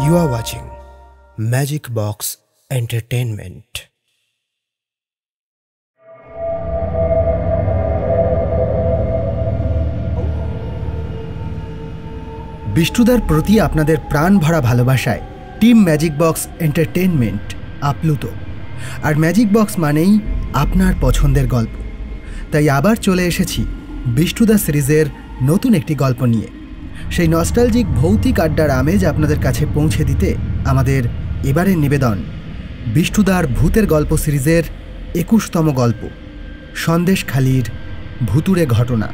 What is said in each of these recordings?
You are watching Magic Box Entertainment. বিষ্টুদার প্রতি আপনাদের প্রাণ ভরা ভালোবাসায় টিম ম্যাজিক বক্স এন্টারটেনমেন্ট আপ্লুত। আর ম্যাজিক বক্স মানেই আপনার পছন্দের গল্প। তাই আবার চলে এসেছি বিষ্টুদা সিরিজের নতুন একটি গল্প নিয়ে। সেই নস্টালজিক ভৌতিক আড্ডার আমেজ আপনাদের কাছে পৌঁছে দিতে আমাদের এবারের নিবেদন বিষ্টুদার ভূতের গল্প সিরিজের ২১তম গল্প, সন্দেশখালির ভুতুড়ে ঘটনা।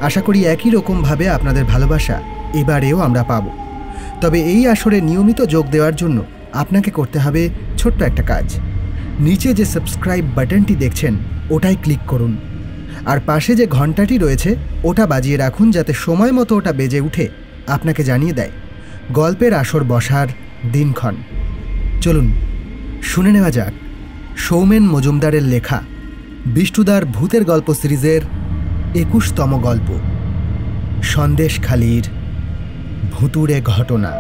আশা করি একই রকমভাবে আপনাদের ভালোবাসা এবারেও আমরা পাব। তবে এই আসরে নিয়মিত যোগ দেওয়ার জন্য আপনাকে করতে হবে ছোট্ট একটা কাজ। নিচে যে সাবস্ক্রাইব বাটনটি দেখছেন ওটাই ক্লিক করুন, আর পাশে যে ঘন্টাটি রয়েছে ওটা বাজিয়ে রাখুন, যাতে সময় মতো ওটা বেজে উঠে আপনাকে জানিয়ে দেয় গল্পের আসর বসার দিনক্ষণ। চলুন শুনে নেওয়া যাক সৌমেন মজুমদারের লেখা বিষ্টুদার ভূতের গল্প সিরিজের ২১তম গল্প, সন্দেশখালির ভুতুড়ে ঘটনা।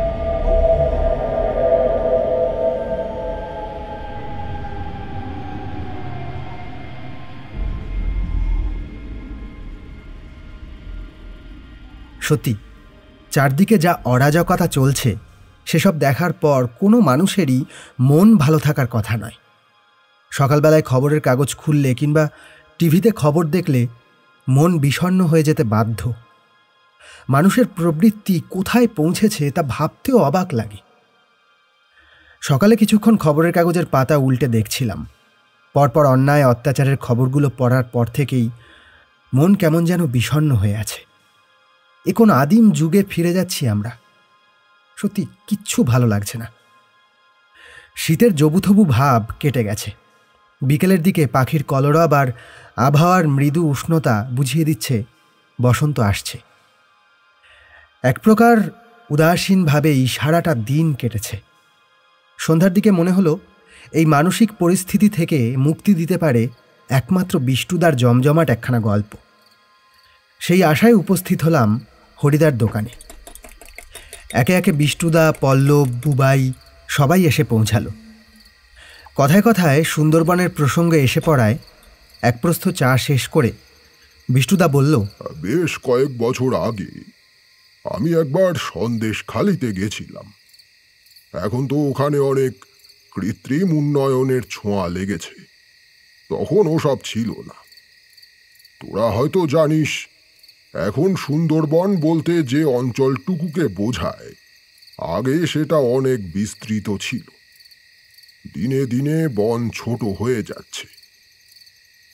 সত্যি চারদিকে যা অরাজকতা চলছে সেসব দেখার পর কোনো মানুষেরই মন ভালো থাকার কথা নয়। সকালবেলায় খবরের কাগজ খুললে কিংবা টিভিতে খবর দেখলে মন বিষণ্ণ হয়ে যেতে বাধ্য। মানুষের প্রবৃত্তি কোথায় পৌঁছেছে তা ভাবতেও অবাক লাগে। সকালে কিছুক্ষণ খবরের কাগজের পাতা উল্টে দেখছিলাম। পরপর অন্যায় অত্যাচারের খবরগুলো পড়ার পর থেকেই মন কেমন যেন বিষণ্ণ হয়ে আছে। এ কোন আদিম যুগে ফিরে যাচ্ছি আমরা। সত্যি কিচ্ছু ভালো লাগছে না। শীতের জবুথবু ভাব কেটে গেছে। বিকেলের দিকে পাখির কলরব আর আবহাওয়ার মৃদু উষ্ণতা বুঝিয়ে দিচ্ছে বসন্ত আসছে। এক প্রকার উদাসীনভাবেই সারাটা দিন কেটেছে। সন্ধ্যার দিকে মনে হলো এই মানসিক পরিস্থিতি থেকে মুক্তি দিতে পারে একমাত্র বিষ্টুদার জমজমাট একখানা গল্প। সেই আশায় উপস্থিত হলাম হরিদার দোকানে। একে একে বিষ্টুদা, পল্লব, বুবাই সবাই এসে পৌঁছালো। কথায় কথায় সুন্দরবনের প্রসঙ্গে এসে পড়ায় এক প্রস্থ চা শেষ করে বিষ্টুদা বলল, বেশ কয়েক বছর আগে আমি একবার সন্দেশখালিতে গেছিলাম। এখন তো ওখানে অনেক কৃত্রিম উন্নয়নের ছোঁয়া লেগেছে, তখন ওসব ছিল না। তোরা হয়তো জানিস, এখন সুন্দরবন বলতে যে অঞ্চলটুকুকে বোঝায়, আগে সেটা অনেক বিস্তৃত ছিল। দিনে দিনে বন ছোট হয়ে যাচ্ছে।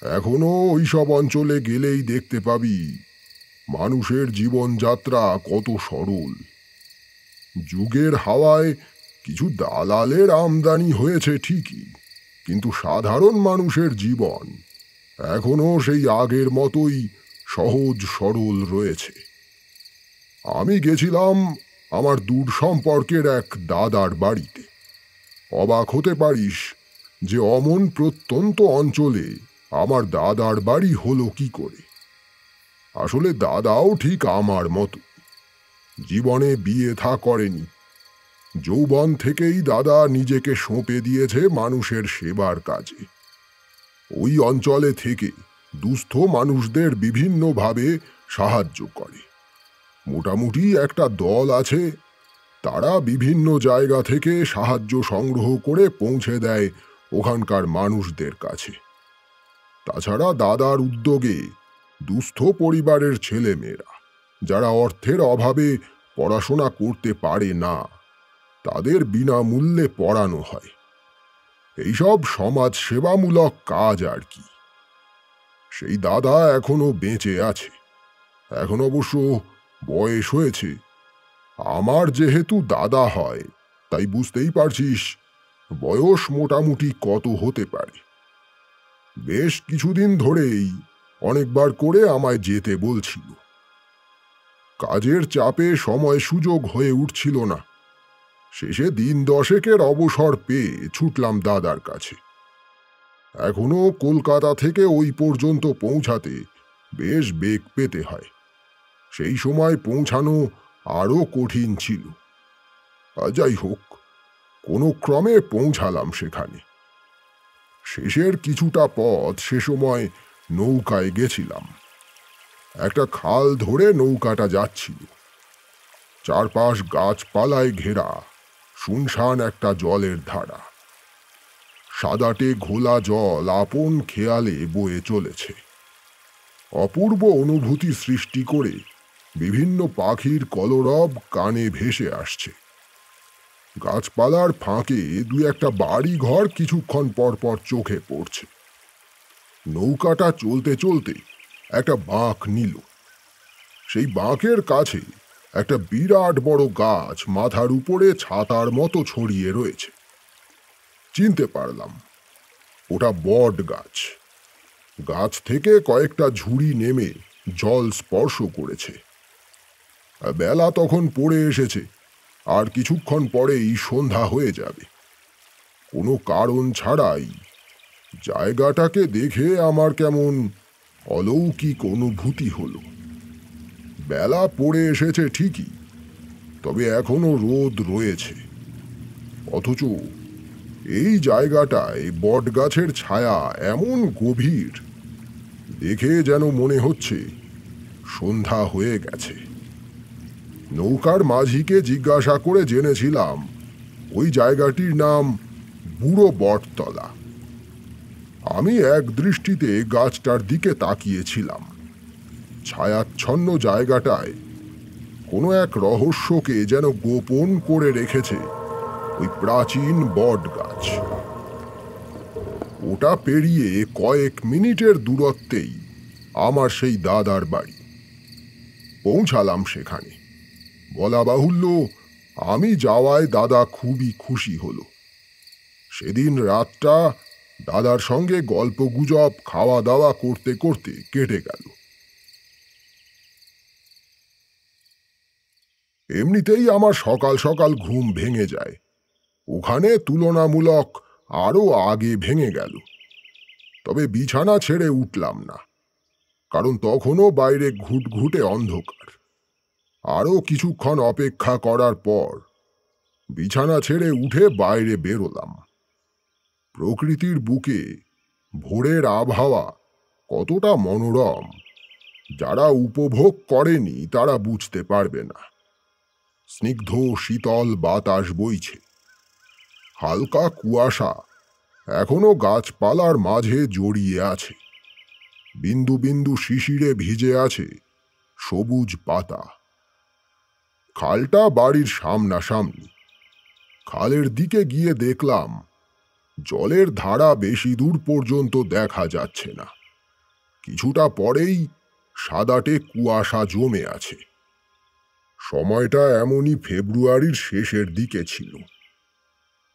এখনো ওইসব অঞ্চলে গেলেই দেখতে পাবি মানুষের জীবনযাত্রা কত সরল। যুগের হাওয়ায় কিছু দালালের আমদানি হয়েছে ঠিকই, কিন্তু সাধারণ মানুষের জীবন এখনো সেই আগের মতোই সহজ সরল রয়েছে। আমি গেছিলাম আমার দূর সম্পর্কের এক দাদার বাড়িতে। অবাক হতে পারিস যে অমন প্রত্যন্ত অঞ্চলে আমার দাদার বাড়ি হলো কি করে। আসলে দাদাও ঠিক আমার মতো জীবনে বিয়ে থা করেনি। যৌবন থেকেই দাদা নিজেকে সঁপে দিয়েছে মানুষের সেবার কাজে। ওই অঞ্চলে থেকে দুস্থ মানুষদের বিভিন্নভাবে সাহায্য করে। মোটামুটি একটা দল আছে, তারা বিভিন্ন জায়গা থেকে সাহায্য সংগ্রহ করে পৌঁছে দেয় ওখানকার মানুষদের কাছে। তাছাড়া দাদার উদ্যোগে দুস্থ পরিবারের ছেলেমেয়েরা যারা অর্থের অভাবে পড়াশোনা করতে পারে না, তাদের বিনামূল্যে পড়ানো হয়। এইসব সমাজ সেবামূলক কাজ আর কি। সেই দাদা এখনো বেঁচে আছে। এখন অবশ্য বয়স হয়েছে। আমার যেহেতু দাদা হয়, তাই বুঝতেই পারছিস বয়স মোটামুটি কত হতে পারে। বেশ কিছুদিন ধরেই অনেকবার করে আমায় যেতে বলছিল। কাজের চাপে সময় সুযোগ হয়ে উঠছিল না। শেষে দিন 10 অবসর পেয়ে ছুটলাম দাদার কাছে। এখনো কলকাতা থেকে ওই পর্যন্ত পৌঁছাতে বেশ বেগ পেতে হয়। সেই সময় পৌঁছানো আরো কঠিন ছিল। যাই হোক, কোনো ক্রমে পৌঁছালাম সেখানে। শেষের কিছুটা পথ সে সময় নৌকায় গেছিলাম। একটা খাল ধরে নৌকাটা যাচ্ছিল। চারপাশ গাছপালায় ঘেরা শুনশান একটা জলের ধারা। সাদাটে ঘোলা জল আপন খেয়ালে বয়ে চলেছে। অপূর্ব অনুভূতি সৃষ্টি করে বিভিন্ন পাখির কলরব কানে ভেসে আসছে। গাছপালার ফাঁকে দুই একটা বাড়ি ঘর কিছুক্ষণ পর পর চোখে পড়ছে। নৌকাটা চলতে চলতে একটা বাঁক নিল। সেই বাঁকের কাছে একটা বিরাট বড় গাছ মাথার উপরে ছাতার মতো ছড়িয়ে রয়েছে। চিনতে পারলাম, ওটা বট গাছ। গাছ থেকে কয়েকটা ঝুড়ি নেমে জল স্পর্শ করেছে। বেলা তখন পড়ে এসেছে, আর কিছুক্ষণ পরেই সন্ধ্যা হয়ে যাবে। কোনো কারণ ছাড়াই জায়গাটাকে দেখে আমার কেমন অলৌকিক অনুভূতি হলো। বেলা পড়ে এসেছে ঠিকই, তবে এখনো রোদ রয়েছে। অথচ এই জায়গাটায় বটগাছের ছায়া এমন গভীর, দেখে যেন মনে হচ্ছে সন্ধ্যা হয়ে গেছে। নৌকার মাঝিকে জিজ্ঞাসা করে জেনেছিলাম ওই জায়গাটির নাম বুড়ো বটতলা। আমি এক দৃষ্টিতে গাছটার দিকে তাকিয়েছিলাম। ছায়াচ্ছন্ন জায়গাটায় কোনো এক রহস্যকে যেন গোপন করে রেখেছে ওই প্রাচীন বট গাছ। ওটা পেরিয়ে কয়েক মিনিটের দূরত্বেই আমার সেই দাদার বাড়ি। পৌঁছালাম সেখানে। বলা বাহুল্য, আমি যাওয়ায় দাদা খুবই খুশি হলো। সেদিন রাতটা দাদার সঙ্গে গল্পগুজব খাওয়া দাওয়া করতে করতে কেটে গেল। এমনিতেই আমার সকাল সকাল ঘুম ভেঙে যায়, ওখানে তুলনামূলক আরও আগে ভেঙে গেল। তবে বিছানা ছেড়ে উঠলাম না, কারণ তখনও বাইরে ঘুটঘুটে অন্ধকার। আরও কিছুক্ষণ অপেক্ষা করার পর বিছানা ছেড়ে উঠে বাইরে বেরোলাম। প্রকৃতির বুকে ভোরের আবহাওয়া কতটা মনোরম, যারা উপভোগ করেনি তারা বুঝতে পারবে না। স্নিগ্ধ শীতল বাতাস বইছে। হালকা কুয়াশা এখনো গাছপালার মাঝে জড়িয়ে আছে। বিন্দু বিন্দু শিশিরে ভিজে আছে সবুজ পাতা। খালটা বাড়ির সামনাসামনি। খালের দিকে গিয়ে দেখলাম জলের ধারা বেশি দূর পর্যন্ত দেখা যাচ্ছে না। কিছুটা পরেই সাদাটে কুয়াশা জমে আছে। সময়টা এমনই ফেব্রুয়ারির শেষের দিকে ছিল।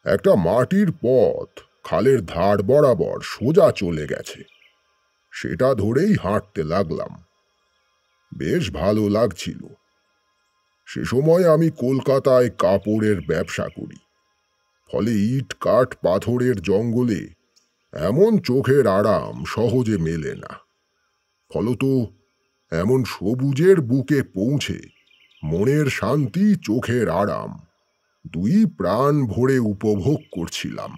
একটা মাটির পথ খালের ধার বরাবর সোজা চলে গেছে। সেটা ধরেই হাঁটতে লাগলাম। বেশ ভালো লাগছিল। সে সময় আমি কলকাতায় কাপড়ের ব্যবসা করি, ফলে ইট কাঠ পাথরের জঙ্গলে এমন চোখের আরাম সহজে মেলে না। ফলত এমন সবুজের বুকে পৌঁছে মনের শান্তি, চোখের আরাম দুই প্রাণ ভরে উপভোগ করছিলাম।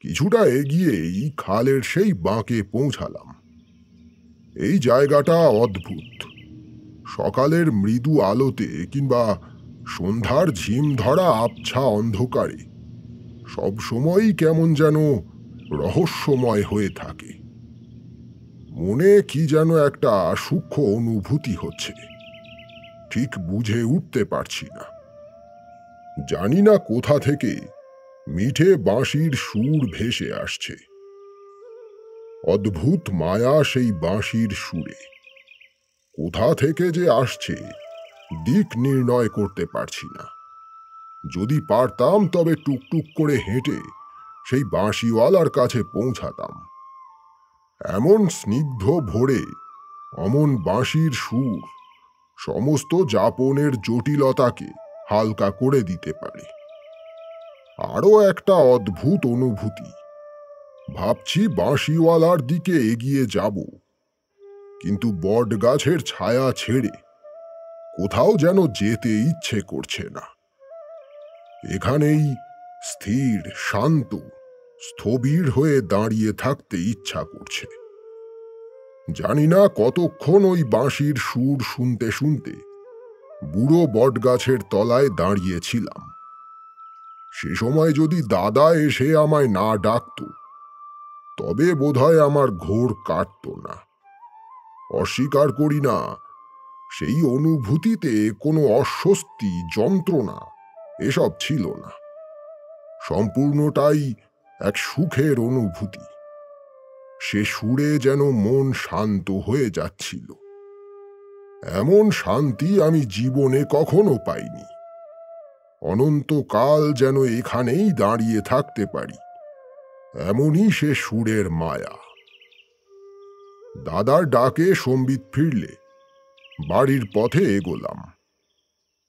কিছুটা এগিয়েই খালের সেই বাঁকে পৌঁছালাম। এই জায়গাটা অদ্ভুত। সকালের মৃদু আলোতে কিংবা সন্ধ্যার ঝিম ধরা আবছা অন্ধকারে সবসময়ই কেমন যেন রহস্যময় হয়ে থাকে। মনে কি যেন একটা সূক্ষ্ম অনুভূতি হচ্ছে, ঠিক বুঝে উঠতে পারছি না। জানি না কোথা থেকে মিঠে বাঁশির সুর ভেসে আসছে। অদ্ভুত মায়া সেই বাঁশির সুরে। কোথা থেকে যে আসছে দিক নির্ণয় করতে পারছি না। যদি পারতাম তবে টুকটুক করে হেঁটে সেই বাঁশিওয়ালার কাছে পৌঁছাতাম। এমন স্নিগ্ধ ভোরে অমন বাঁশির সুর সমস্ত যাপনের জটিলতাকে হালকা করে দিতে পারে। আরও একটা অদ্ভুত অনুভূতি। ভাবছি বাঁশিওয়ালার দিকে এগিয়ে যাব, কিন্তু বট গাছের ছায়া ছেড়ে কোথাও যেন যেতে ইচ্ছে করছে না। এখানেই স্থির, শান্ত, স্থবির হয়ে দাঁড়িয়ে থাকতে ইচ্ছা করছে। জানি না কতক্ষণ ওই বাঁশির সুর শুনতে শুনতে বুড়ো বটগাছের তলায় দাঁড়িয়েছিলাম। সে সময় যদি দাদা এসে আমায় না ডাকত, তবে বোধহয় আমার ঘোর কাটত না। অস্বীকার করি না, সেই অনুভূতিতে কোনো অস্বস্তি, যন্ত্রণা এসব ছিল না। সম্পূর্ণটাই এক সুখের অনুভূতি। সে সুরে যেন মন শান্ত হয়ে যাচ্ছিল। এমন শান্তি আমি জীবনে কখনো পাইনি। অনন্তকাল যেন এখানেই দাঁড়িয়ে থাকতে পারি, এমনই সে সুরের মায়া। দাদার ডাকে সম্বিত ফিরলে বাড়ির পথে এগোলাম।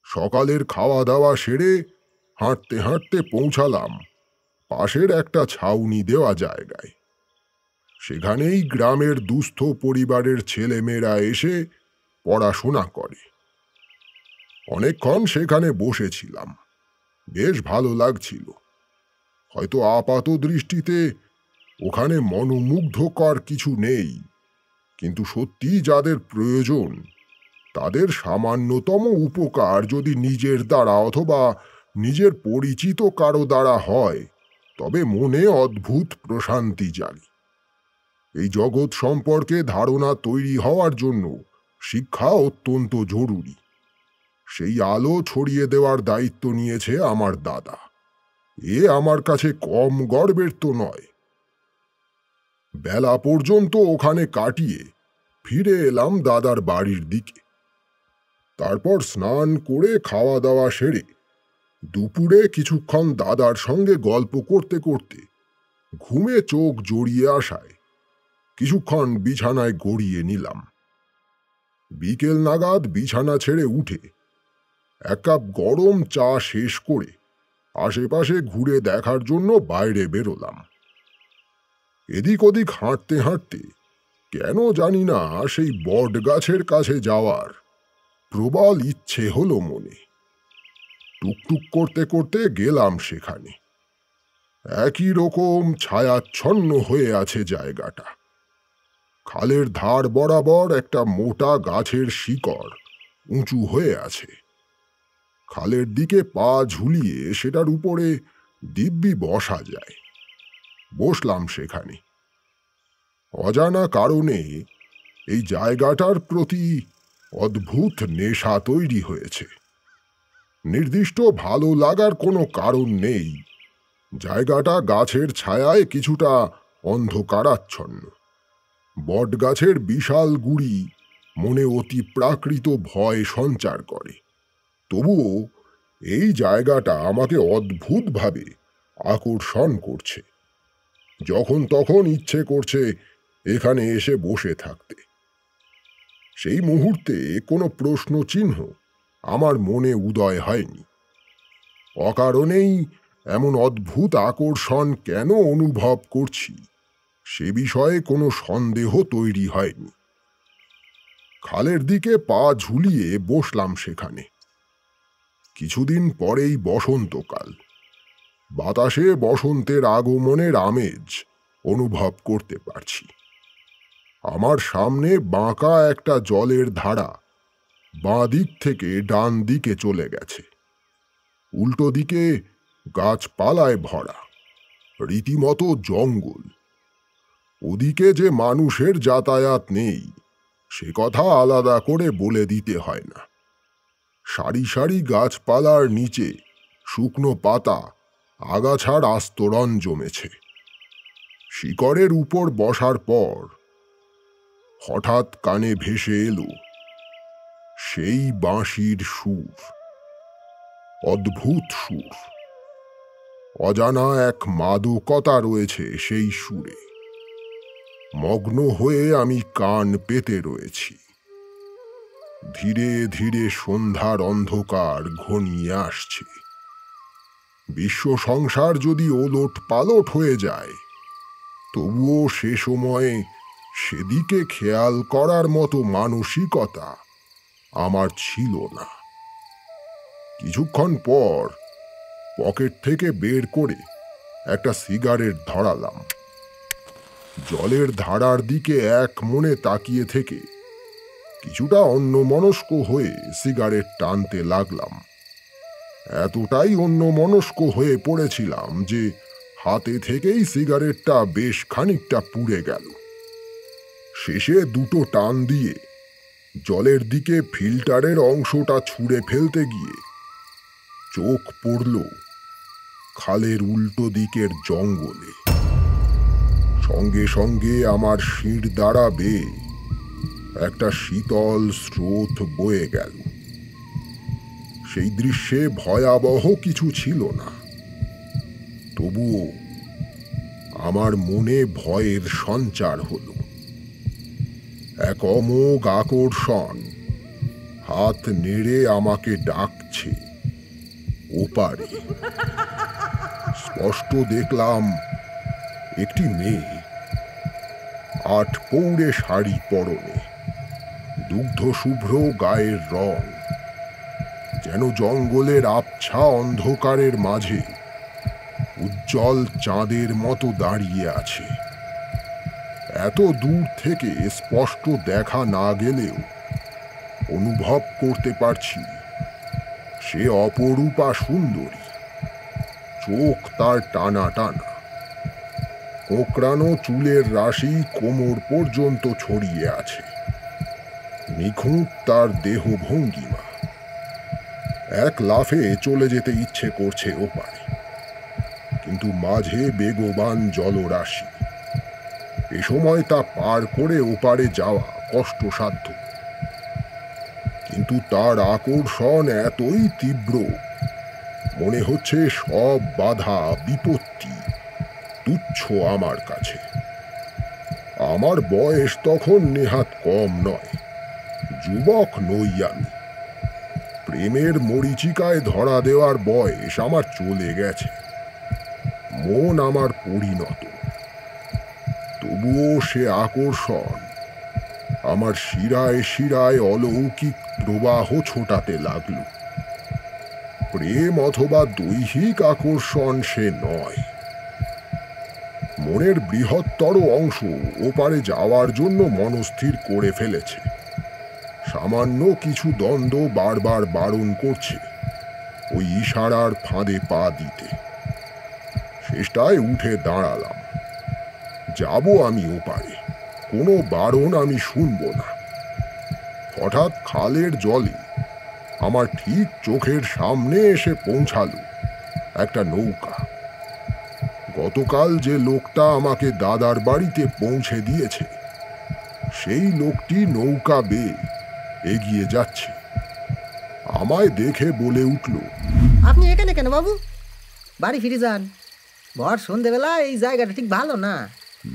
সকালের খাওয়া দাওয়া সেরে হাঁটতে হাঁটতে পৌঁছালাম পাশের একটা ছাউনি দেওয়া জায়গায়। সেখানেই গ্রামের দুস্থ পরিবারের ছেলেমেয়েরা এসে পড়াশোনা করে। অনেকক্ষণ সেখানে বসেছিলাম, বেশ ভালো লাগছিল। হয়তো আপাত দৃষ্টিতে ওখানে মনোমুগ্ধকর কিছু নেই, কিন্তু সত্যি যাদের প্রয়োজন, তাদের সামান্যতম উপকার যদি নিজের দ্বারা অথবা নিজের পরিচিত কারো দ্বারা হয়, তবে মনে অদ্ভুত প্রশান্তি জাগে। এই জগৎ সম্পর্কে ধারণা তৈরি হওয়ার জন্য শিক্ষা অত্যন্ত জরুরি। সেই আলো ছড়িয়ে দেওয়ার দায়িত্ব নিয়েছে আমার দাদা। এ আমার কাছে কম গর্বের তো নয়। বেলা পর্যন্ত ওখানে কাটিয়ে ফিরে এলাম দাদার বাড়ির দিকে। তারপর স্নান করে খাওয়া দাওয়া সেরে দুপুরে কিছুক্ষণ দাদার সঙ্গে গল্প করতে করতে ঘুমে চোখ জড়িয়ে আসায় কিছুক্ষণ বিছানায় গড়িয়ে নিলাম। বিকেল নাগাদ বিছানা ছেড়ে উঠে এক কাপ গরম চা শেষ করে আশেপাশে ঘুরে দেখার জন্য বাইরে বেরোলাম। এদিক ওদিক হাঁটতে হাঁটতে কেন জানি না সেই বট গাছের কাছে যাওয়ার প্রবল ইচ্ছে হলো মনে। টুকটুক করতে করতে গেলাম সেখানে। একই রকম ছায়াচ্ছন্ন হয়ে আছে জায়গাটা। খালের ধার বরাবর একটা মোটা গাছের শিকড় উঁচু হয়ে আছে। খালের দিকে পা ঝুলিয়ে সেটার উপরে দিব্যি বসা যায়। বসলাম সেখানে। অজানা কারণে এই জায়গাটার প্রতি অদ্ভুত নেশা তৈরি হয়েছে। নির্দিষ্ট ভালো লাগার কোনো কারণ নেই। জায়গাটা গাছের ছায়ায় কিছুটা অন্ধকারাচ্ছন্ন। বটগাছের বিশাল গুড়ি মনে অতি প্রাকৃত ভয় সঞ্চার করে। তবুও এই জায়গাটা আমাকে অদ্ভুতভাবে আকর্ষণ করছে। যখন তখন ইচ্ছে করছে এখানে এসে বসে থাকতে। সেই মুহূর্তে কোনো প্রশ্ন চিহ্ন আমার মনে উদয় হয়নি। অকারণেই এমন অদ্ভুত আকর্ষণ কেন অনুভব করছি, সে বিষয়ে কোনো সন্দেহ তৈরি হয়নি। খালের দিকে পা ঝুলিয়ে বসলাম সেখানে। কিছুদিন পরেই বসন্তকাল। বাতাসে বসন্তের আগমনের আমেজ অনুভব করতে পারছি। আমার সামনে বাঁকা একটা জলের ধারা বাঁ দিক থেকে ডান দিকে চলে গেছে। উল্টো দিকে গাছপালায় ভরা, রীতিমতো জঙ্গল। ওদিকে যে মানুষের যাতায়াত নেই, সে কথা আলাদা করে বলে দিতে হয় না। সারি সারি গাছপালার নিচে শুকনো পাতা, আগাছার আস্তরণ জমেছে। শিকড়ের উপর বসার পর হঠাৎ কানে ভেসে এলো সেই বাঁশির সুর। অদ্ভুত সুর। অজানা এক মাদকতা রয়েছে সেই সুরে। মগ্ন হয়ে আমি কান পেতে রয়েছি। ধীরে ধীরে সন্ধ্যার অন্ধকার ঘনিয়ে আসছে। বিশ্ব সংসার যদি ওলট পালট হয়ে যায়, তবুও সে সময়ে সেদিকে খেয়াল করার মতো মানসিকতা আমার ছিল না। কিছুক্ষণ পর পকেট থেকে বের করে একটা সিগারেট ধরালাম। জলের ধারার দিকে এক মনে তাকিয়ে থেকে কিছুটা অন্যমনস্ক হয়ে সিগারেট টানতে লাগলাম। এতটাই অন্যমনস্ক হয়ে পড়েছিলাম যে হাতে থেকেই সিগারেটটা বেশ খানিকটা পুড়ে গেল। শেষে দুটো টান দিয়ে জলের দিকে ফিল্টারের অংশটা ছুঁড়ে ফেলতে গিয়ে চোখ পড়ল খালের উল্টো দিকের জঙ্গলে। সঙ্গে সঙ্গে আমার শির দ্বারা বেয়ে একটা শীতল স্রোত বয়ে গেল। সেই দৃশ্যে ভয়াবহ কিছু ছিল না, তবুও আমার মনে ভয়ের সঞ্চার হলো। এক অমোঘ আকর্ষণ হাত নেড়ে আমাকে ডাকছে ওপারে। স্পষ্ট দেখলাম একটি মেয়ে, আটপৌরে শাড়ি পরনে, দুগ্ধ শুভ্র গায়ের রং, যেন জঙ্গলের আবছা অন্ধকারের মাঝে উজ্জ্বল চাঁদের মতো দাঁড়িয়ে আছে। এত দূর থেকে স্পষ্ট দেখা না গেলেও অনুভব করতে পারছি সে অপরূপা সুন্দরী। চোখ তার টানা টানা, কোঁকড়ানো চুলের রাশি কোমর পর্যন্ত ছড়িয়ে আছে। নিখুঁত তার দেহ ভঙ্গিমা। এক লাফে চলে যেতে ইচ্ছে করছে ওপারে, কিন্তু মাঝে বেগবান জলরাশি। এ সময় তা পার করে ওপারে যাওয়া কষ্টসাধ্য। কিন্তু তার আকর্ষণ এতই তীব্র, মনে হচ্ছে সব বাধা বিপত্তি তুচ্ছ আমার কাছে। আমার বয়স তখন নেহাত কম নয়, যুবক নই আমি। প্রেমের মরীচিকায় ধরা দেওয়ার বয়স আমার চলে গেছে। মন আমার পরিণত, তবুও সে আকর্ষণ আমার শিরায় শিরায় অলৌকিক প্রবাহ ছোটাতে লাগল। প্রেম অথবা দৈহিক আকর্ষণ সে নয়। মনের বৃহত্তর অংশ ওপারে যাওয়ার জন্য মনস্থির করে ফেলেছে। সামান্য কিছু দ্বন্দ্ব বারবার বারণ করছে ওই ইশারার ফাঁদে পা দিতে। শেষটায় উঠে দাঁড়ালাম। যাব আমি ওপারে, কোনো বারণ আমি শুনব না। হঠাৎ খালের জলে আমার ঠিক চোখের সামনে এসে পৌঁছালো একটা নৌকা। গতকাল যে লোকটা আমাকে দাদার বাড়িতে পৌঁছে দিয়েছে, সেই লোকটি নৌকা বেয়ে এগিয়ে যাচ্ছে। আমায় দেখে বলে উঠল, আপনি এখানে কেন বাবু? বাড়ি ফিরে যান, ভর সন্ধেবেলা এই জায়গাটা ঠিক ভালো না।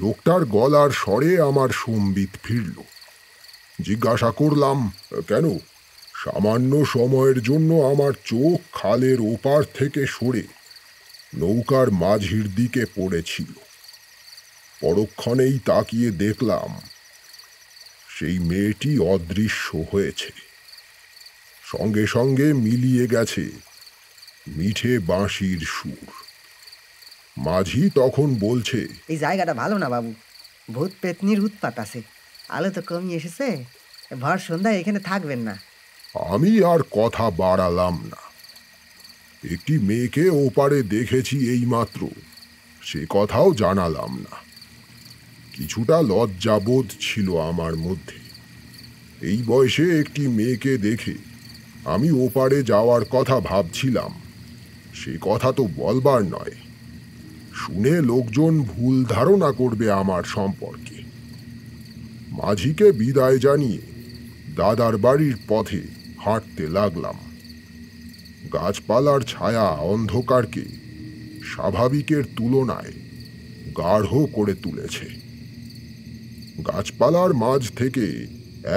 লোকটার গলার স্বরে আমার সম্বিত ফিরল। জিজ্ঞাসা করলাম, কেন? সামান্য সময়ের জন্য আমার চোখ খালের ওপার থেকে সরে নৌকার মাঝির দিকে পড়েছিল। পরক্ষণেই তাকিয়ে দেখলাম সেই মেয়েটি অদৃশ্য হয়েছে। সঙ্গে সঙ্গে মিলিয়ে গেছে মিঠে বাঁশির সুর। মাঝি তখন বলছে, এই জায়গাটা ভালো না বাবু, ভূত পেতনির উৎপাত আছে। আলো তো কমই এসেছে, ভর সন্ধ্যায় এখানে থাকবেন না। আমি আর কথা বাড়ালাম না। একটি মেয়েকে ওপারে দেখেছি এইমাত্র, সে কথাও জানালাম না। কিছুটা লজ্জাবোধ ছিল আমার মধ্যে। এই বয়সে একটি মেয়েকে দেখে আমি ওপারে যাওয়ার কথা ভাবছিলাম, সে কথা তো বলবার নয়। শুনে লোকজন ভুল ধারণা করবে আমার সম্পর্কে। মাঝিকে বিদায় জানিয়ে দাদার বাড়ির পথে হাঁটতে লাগলাম। গাছপালার ছায়া অন্ধকারকে স্বাভাবিকের তুলনায় গাঢ় করে তুলেছে। গাছপালার মাঝ থেকে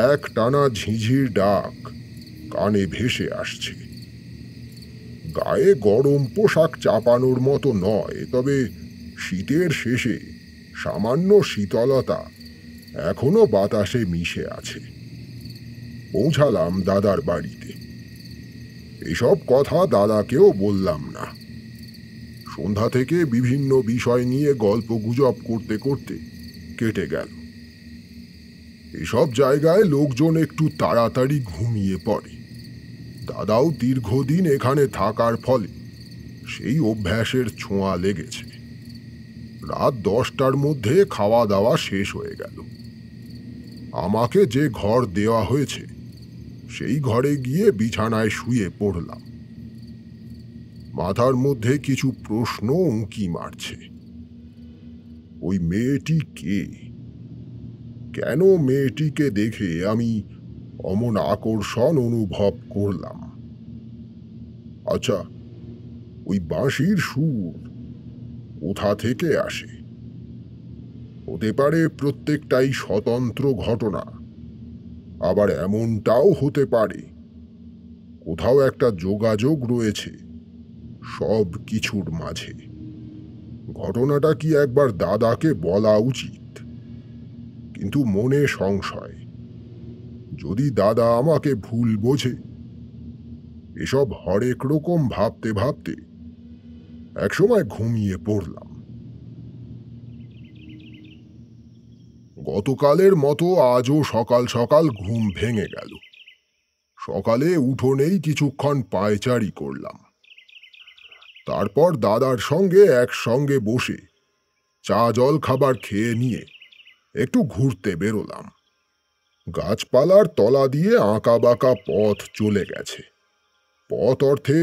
এক টানা ঝিঝির ডাক কানে ভেসে আসছে। গায়ে গরম পোশাক চাপানোর মতো নয়, তবে শীতের শেষে সামান্য শীতলতা এখনো বাতাসে মিশে আছে। পৌঁছালাম দাদার বাড়িতে। এসব কথা দাদাকেও বললাম না। সন্ধ্যা থেকে বিভিন্ন বিষয় নিয়ে গল্প গুজব করতে করতে কেটে গেল। এসব জায়গায় লোকজন একটু তাড়াতাড়ি ঘুমিয়ে পড়ে। দাদাও দীর্ঘদিন এখানে থাকার ফলে সেই অভ্যাসের ছোঁয়া লেগেছে। রাত 10টার মধ্যে খাওয়া দাওয়া শেষ হয়ে গেল। আমাকে যে ঘর দেওয়া হয়েছে সেই ঘরে গিয়ে বিছানায় শুয়ে পড়লাম। মাথার মধ্যে কিছু প্রশ্ন উঁকি মারছে। ওই মেয়েটি কে? কেন মেয়েটিকে দেখে আমি অমন আকর্ষণ অনুভব করলাম? আচ্ছা, ওই বাঁশির সুর কোথা থেকে আসে? হতে পারে প্রত্যেকটাই স্বতন্ত্র ঘটনা, আবার এমনটাও হতে পারে কোথাও একটা যোগাযোগ রয়েছে সব কিছুর মাঝে। ঘটনাটা কি একবার দাদাকে বলা উচিত, কিন্তু মনে সংশয়, যদি দাদা আমাকে ভুল বোঝে। এসব হরেক রকম ভাবতে ভাবতে একসময় ঘুমিয়ে পড়লাম। গতকালের মতো আজও সকাল সকাল ঘুম ভেঙে গেল। সকালে উঠোনেই কিছুক্ষণ পায়চারি করলাম। তারপর দাদার সঙ্গে একসঙ্গে বসে চা জল খাবার খেয়ে নিয়ে একটু ঘুরতে বেরোলাম। গাছপালার তলা দিয়ে আঁকা বাঁকা পথ চলে গেছে। পথ অর্থে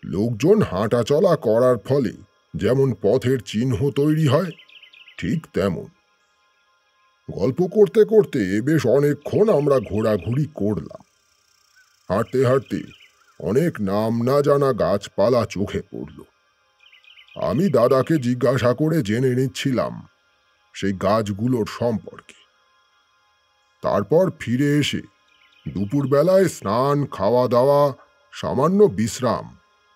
লোকজন হাঁটা চলা করার ফলে যেমন পথের চিহ্ন তৈরি হয়, ঠিক তেমন। গল্প করতে করতে বেশ অনেকক্ষণ আমরা ঘোরাঘুরি করলাম। হাঁটতে হাঁটতে অনেক নাম না জানা গাছপালা চোখে পড়ল। আমি দাদাকে জিজ্ঞাসা করে জেনে নিচ্ছিলাম সেই গাছগুলোর সম্পর্কে। তারপর ফিরে এসে দুপুরবেলায় স্নান, খাওয়া দাওয়া, সামান্য বিশ্রাম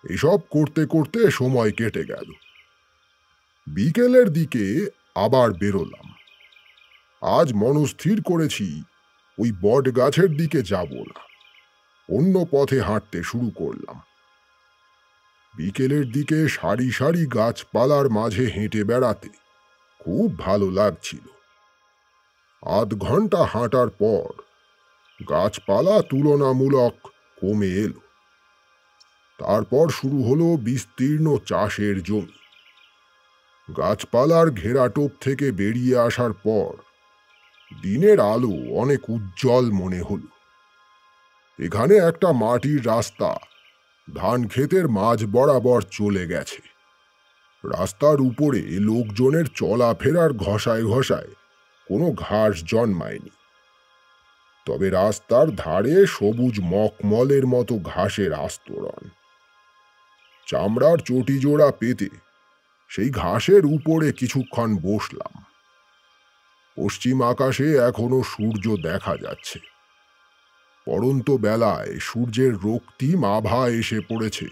এসব করতে করতে সময় কেটে গেল। বিকেলের দিকে আবার বেরোলাম। আজ মনস্থির করেছি ওই বট গাছের দিকে যাব না, অন্য পথে হাঁটতে শুরু করলাম। বিকেলের দিকে সারি সারি গাছপালার মাঝে হেঁটে বেড়াতে খুব ভালো লাগছিল। আধ ঘন্টা হাঁটার পর গাছপালা তুলনামূলক কমে এলো। তারপর শুরু হলো বিস্তীর্ণ চাষের জমি। গাছপালার ঘেরাটোপ থেকে বেরিয়ে আসার পর দিনের আলো অনেক উজ্জ্বল মনে হলো। এখানে একটা মাটির রাস্তা ধান ক্ষেতের মাঝ বরাবর চলে গেছে। রাস্তার উপরে লোকজনের চলাফেরার ঘষায় ঘষায় কোনো ঘাস জন্মায়নি, তবে রাস্তার ধারে সবুজ মখমলের মতো ঘাসের আস্তরণ। চামড়ার চটি জোড়া পেতে সেই ঘাসের উপরে কিছুক্ষণ বসলাম। পশ্চিম আকাশে এখনো সূর্য দেখা যাচ্ছে। পড়ন্ত বেলায় সূর্যের রক্তিম আভা এসে পড়েছে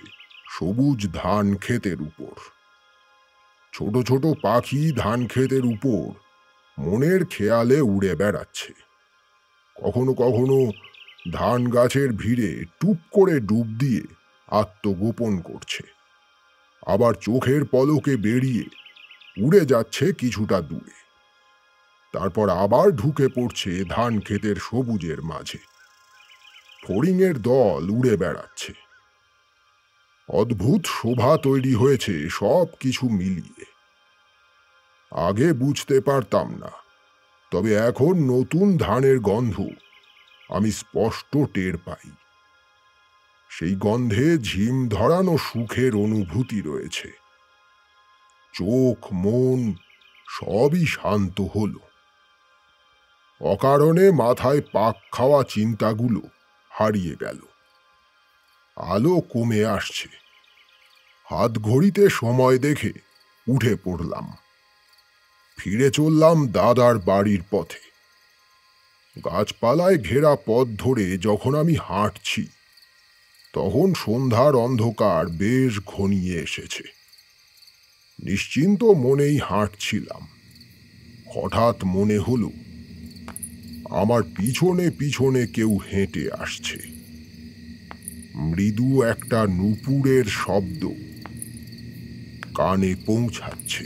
সবুজ ধান ক্ষেতের উপর। ছোট ছোট পাখি ধান ক্ষেতের উপর মনের খেয়ালে উড়ে বেড়াচ্ছে। কখনো কখনো ধান গাছের ভিড়ে টুপ করে ডুব দিয়ে আত্মগোপন করছে, আবার চোখের পলকে বেরিয়ে উড়ে যাচ্ছে কিছুটা দূরে, তারপর আবার ঢুকে পড়ছে ধান ক্ষেতের সবুজের মাঝে। ফড়িংয়ের দল উড়ে বেড়াচ্ছে। অদ্ভুত শোভা তৈরি হয়েছে সব কিছু মিলিয়ে। আগে বুঝতে পারতাম না, তবে এখন নতুন ধানের গন্ধ আমি স্পষ্ট টের পাই। সেই গন্ধে ঝিম ধরানো সুখের অনুভূতি রয়েছে। চোখ মন সবই শান্ত হলো। অকারণে মাথায় পাক খাওয়া চিন্তাগুলো হারিয়ে গেল। আলো কমে আসছে। হাত ঘড়িতে সময় দেখে উঠে পড়লাম। ফিরে চললাম দাদার বাড়ির পথে। গাছপালায় ঘেরা পথ ধরে যখন আমি হাঁটছি, তখন সন্ধ্যার অন্ধকার বেশ ঘনিয়ে এসেছে। নিশ্চিন্ত মনেই হাঁটছিলাম। হঠাৎ মনে হলো আমার পিছনে পিছনে কেউ হেঁটে আসছে। মৃদু একটা নূপুরের শব্দ কানে পৌঁছাচ্ছে।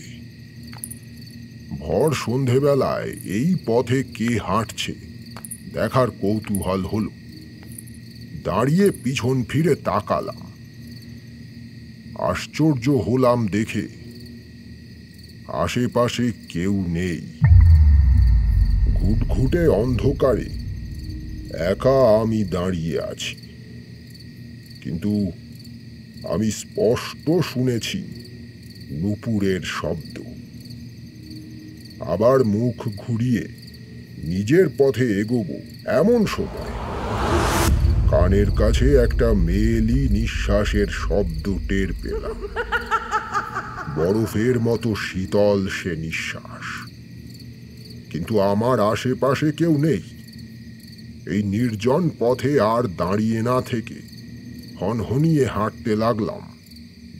ভর সন্ধেবেলায় এই পথে কে হাঁটছে দেখার কৌতূহল হলো। দাঁড়িয়ে পিছন ফিরে তাকালাম। আশ্চর্য হলাম দেখে আশেপাশে কেউ নেই। ঘুটঘুটে অন্ধকারে একা আমি দাঁড়িয়ে আছি, কিন্তু আমি স্পষ্ট শুনেছি নুপুরের শব্দ। আবার মুখ ঘুরিয়ে নিজের পথে এগোবো এমন সময় কানের কাছে একটা মেয়েলি নিঃশ্বাসের শব্দ টের পেলাম। বরফের মতো শীতল সে নিঃশ্বাস, কিন্তু আমার আশেপাশে কেউ নেই। এই নির্জন পথে আর দাঁড়িয়ে না থেকে হনহনিয়ে হাঁটতে লাগলাম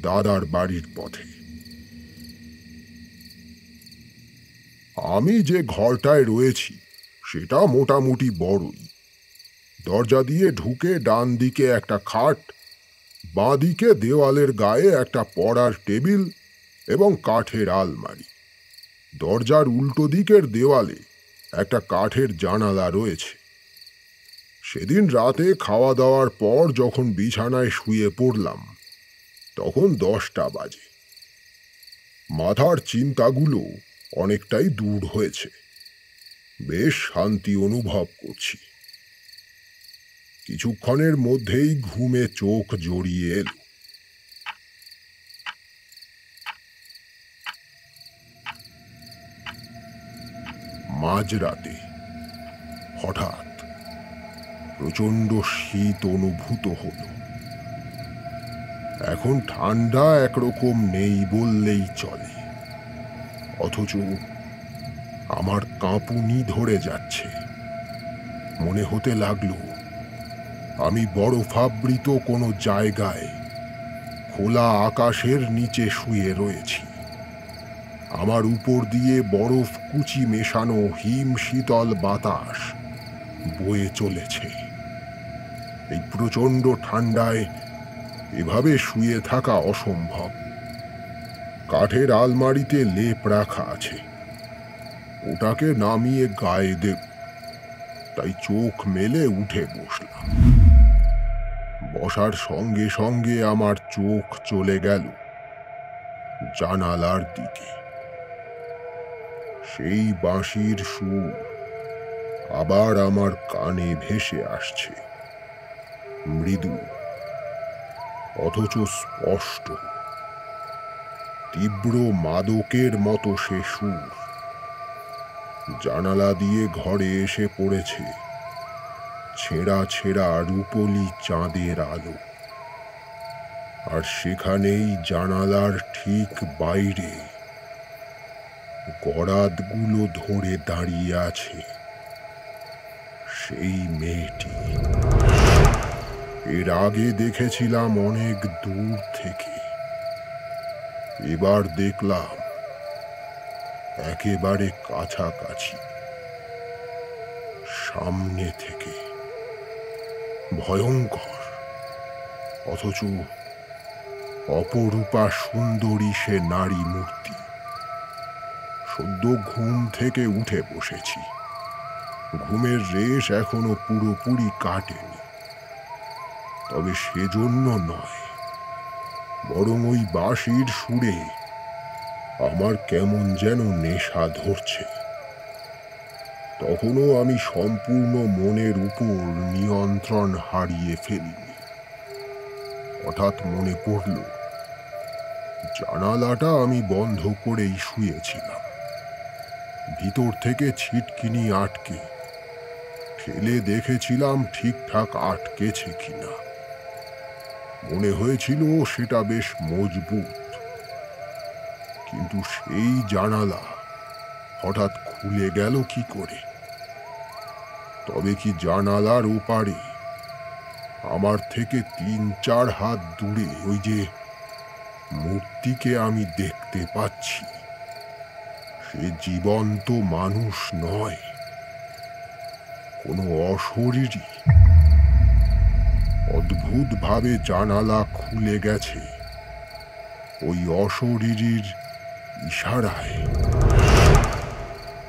দাদার বাড়ির পথে। আমি যে ঘরটায় রয়েছি সেটা মোটামুটি বড়ই। দরজা দিয়ে ঢুকে ডান দিকে একটা খাট, বাঁ দিকে দেওয়ালের গায়ে একটা পড়ার টেবিল এবং কাঠের আলমারি। দরজার উল্টো দিকের দেওয়ালে একটা কাঠের জানালা রয়েছে। সেদিন রাতে খাওয়া দাওয়ার পর যখন বিছানায় শুয়ে পড়লাম তখন 10টা বাজে। মাথার চিন্তাগুলো অনেকটাই দূর হয়েছে। বেশ শান্তি অনুভব করছি। কিছুক্ষণের মধ্যেই ঘুমে চোখ জড়িয়ে এলো। মাঝরাতে হঠাৎ প্রচণ্ড শীত অনুভূত হল। এখন ঠান্ডা একরকম নেই বললেই চলে, অথচ আমার কাঁপুনি ধরে যাচ্ছে। মনে হতে লাগলো আমি বরফাবৃত কোনো জায়গায় খোলা আকাশের নিচে শুয়ে রয়েছি। আমার উপর দিয়ে বরফ কুচি মেশানো হিম শীতল বাতাস বয়ে চলেছে। এই প্রচণ্ড ঠান্ডায় এভাবে শুয়ে থাকা অসম্ভব। কাঠের আলমারিতে লেপ রাখা আছে, ওটাকে নামিয়ে গায়ে দেব, তাই চোখ মেলে উঠে বসলাম। বসার সঙ্গে সঙ্গে আমার চোখ চলে গেল জানালার দিকে। সেই বাঁশির সুর আবার আমার কানে ভেসে আসছে, মৃদু অথচ স্পষ্ট। তীব্র মাদকের মতো সে সুর জানালা দিয়ে ঘরে এসে পড়েছে ছেঁড়া ছেঁড়া রূপলি চাঁদের আলো। আর সেখানেই জানালার ঠিক বাইরে গরাদগুলো ধরে দাঁড়িয়ে আছে সেই মেয়েটি। এর আগে দেখেছিলাম অনেক দূর থেকে, এবার দেখলাম একেবারে কাছাকাছি, সামনে থেকে। ভয়ঙ্কর অথচ অপরূপা সুন্দরী সে নারী মূর্তি। সদ্য ঘুম থেকে উঠে বসেছি, ঘুমের রেশ এখনো পুরোপুরি কাটেনি। তবে সেজন্য নয়, বরং ওই বাঁশির সুরে আমার কেমন যেন নেশা ধরছে। তখনও আমি সম্পূর্ণ মনের উপর নিয়ন্ত্রণ হারিয়ে ফেলিনি। হঠাৎ মনে পড়ল জানালাটা আমি বন্ধ করেই শুয়েছিলাম। ভিতর থেকে ছিটকিনি আটকে ঠেলে দেখেছিলাম ঠিকঠাক আটকেছে কিনা। মনে হয়েছিল সেটা বেশ মজবুত, কিন্তু সেই জানালা হঠাৎ খুলে গেল কি করে? তবে কি জানালার ওপারে আমার থেকে 3-4 হাত দূরে ওই যে মূর্তিকে আমি দেখতে পাচ্ছি, সে জীবন্ত মানুষ নয়, কোনো অশরীরী। অদ্ভুতভাবে জানালা খুলে গেছে ওই অশরীরীর ইশারায়।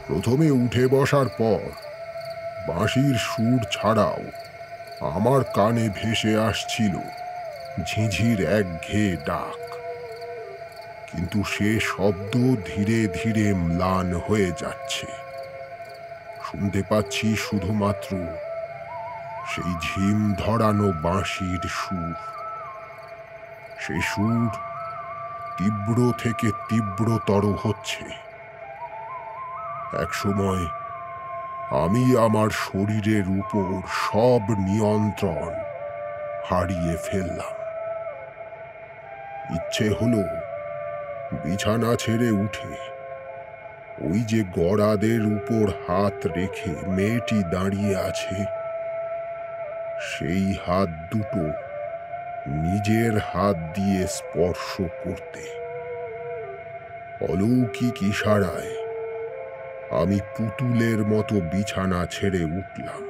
প্রথমে উঠে বসার পর বাঁশির সুর ছাড়াও আমার কানে ভেসে আসছিল ঝিঝির একঘেয়ে ডাক, কিন্তু সে শব্দ ধীরে ধীরে ম্লান হয়ে যাচ্ছে। শুনতে পাচ্ছি শুধুমাত্র সেই ঝিম ধরানো বাঁশির সুর। সে সুর তীব্র থেকে তীব্রতর হচ্ছে। একসময় আমি আমার শরীরের উপর সব নিয়ন্ত্রণ হারিয়ে ফেললাম। ইচ্ছে হলো বিছানা ছেড়ে উঠে ওই যে গড়াদের উপর হাত রেখে মেয়েটি দাঁড়িয়ে আছে, সেই হাত দুটো নিজের হাত দিয়ে স্পর্শ করতে। অলৌকিক ইশারায় আমি পুতুলের মতো বিছানা ছেড়ে উঠলাম।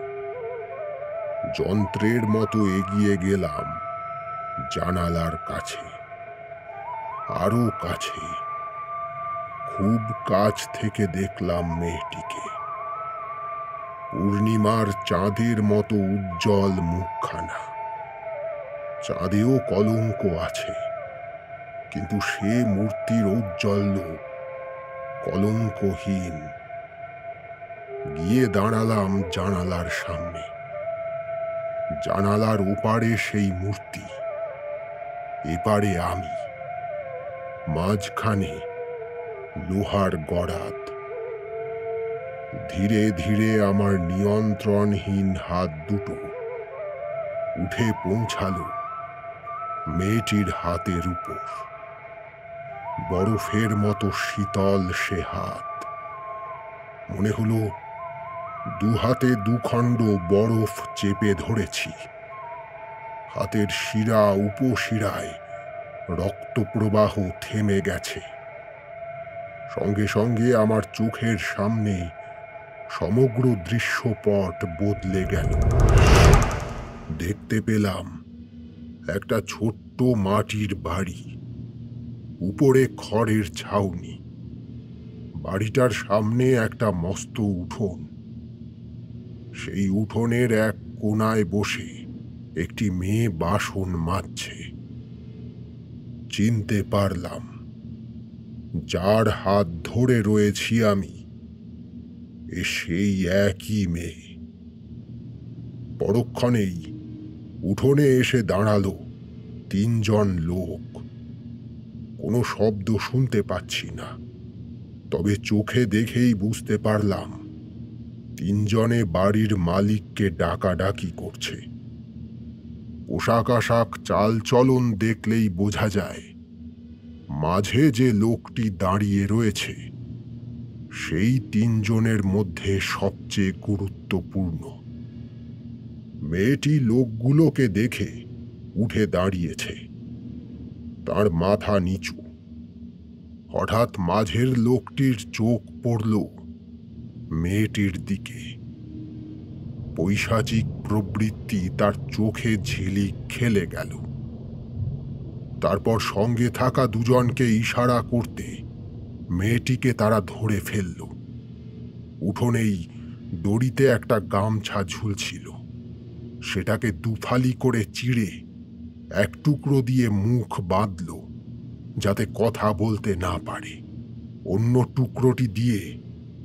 যন্ত্রের মতো এগিয়ে গেলাম জানালার কাছে, আরো কাছে। খুব কাছ থেকে দেখলাম মেয়েটিকে। পূর্ণিমার চাঁদের মতো উজ্জ্বল মুখখানা। চাঁদেও কলঙ্ক আছে, কিন্তু সে মূর্তির ঔজ্জ্বল্য কলঙ্কহীন। গিয়ে দাঁড়ালাম জানালার সামনে। জানালার ওপারে সেই মূর্তি, এপারে আমি। মাঝখানে লোহার গড়াদ। ধীরে ধীরে আমার নিয়ন্ত্রণহীন হাত দুটো উঠে পৌঁছালো মেয়েটির হাতের উপর। বরফের মতো শীতল সে হাত। মনে হলো দু হাতে দুখণ্ড বরফ চেপে ধরেছি। হাতের শিরা উপশিরায় রক্তপ্রবাহ থেমে গেছে। সঙ্গে সঙ্গে আমার চোখের সামনে সমগ্র দৃশ্যপট বদলে গেল। দেখতে পেলাম একটা ছোট্ট মাটির বাড়ি, উপরে খড়ের ছাউনি। বাড়িটার সামনে একটা মস্ত উঠোন। সেই উঠোনের এক কোনায় বসে একটি মেয়ে বাসন মাজছে। চিনতে পারলাম, যার হাত ধরে রয়েছি আমি এ সেই একই মেয়ে। পরক্ষণেই উঠোনে এসে দাঁড়ালো তিনজন লোক। কোনো শব্দ শুনতে পাচ্ছি না, তবে চোখে দেখেই বুঝতে পারলাম তিনজনে বাড়ির মালিককে ডাকাডাকি করছে। পোশাক আশাক চাল চলন দেখলেই বোঝা যায় মাঝে যে লোকটি দাঁড়িয়ে রয়েছে সেই তিনজনের মধ্যে সবচেয়ে গুরুত্বপূর্ণ। মেয়েটি লোকগুলোকে দেখে উঠে দাঁড়িয়েছে, তার মাথা নিচু। হঠাৎ মাঝের লোকটির চোখ পড়ল মেয়েটির দিকে। পৈশাচিক প্রবৃত্তি তার চোখে ঝিলিক খেলে গেল। তারপর সঙ্গে থাকা দুজনকে ইশারা করতে মেয়েটিকে তারা ধরে ফেলল। উঠোনেই দড়িতে একটা গামছা ঝুলছিল, সেটাকে দুফালি করে চিড়ে এক টুকরো দিয়ে মুখ বাঁধল যাতে কথা বলতে না পারে। অন্য টুকরোটি দিয়ে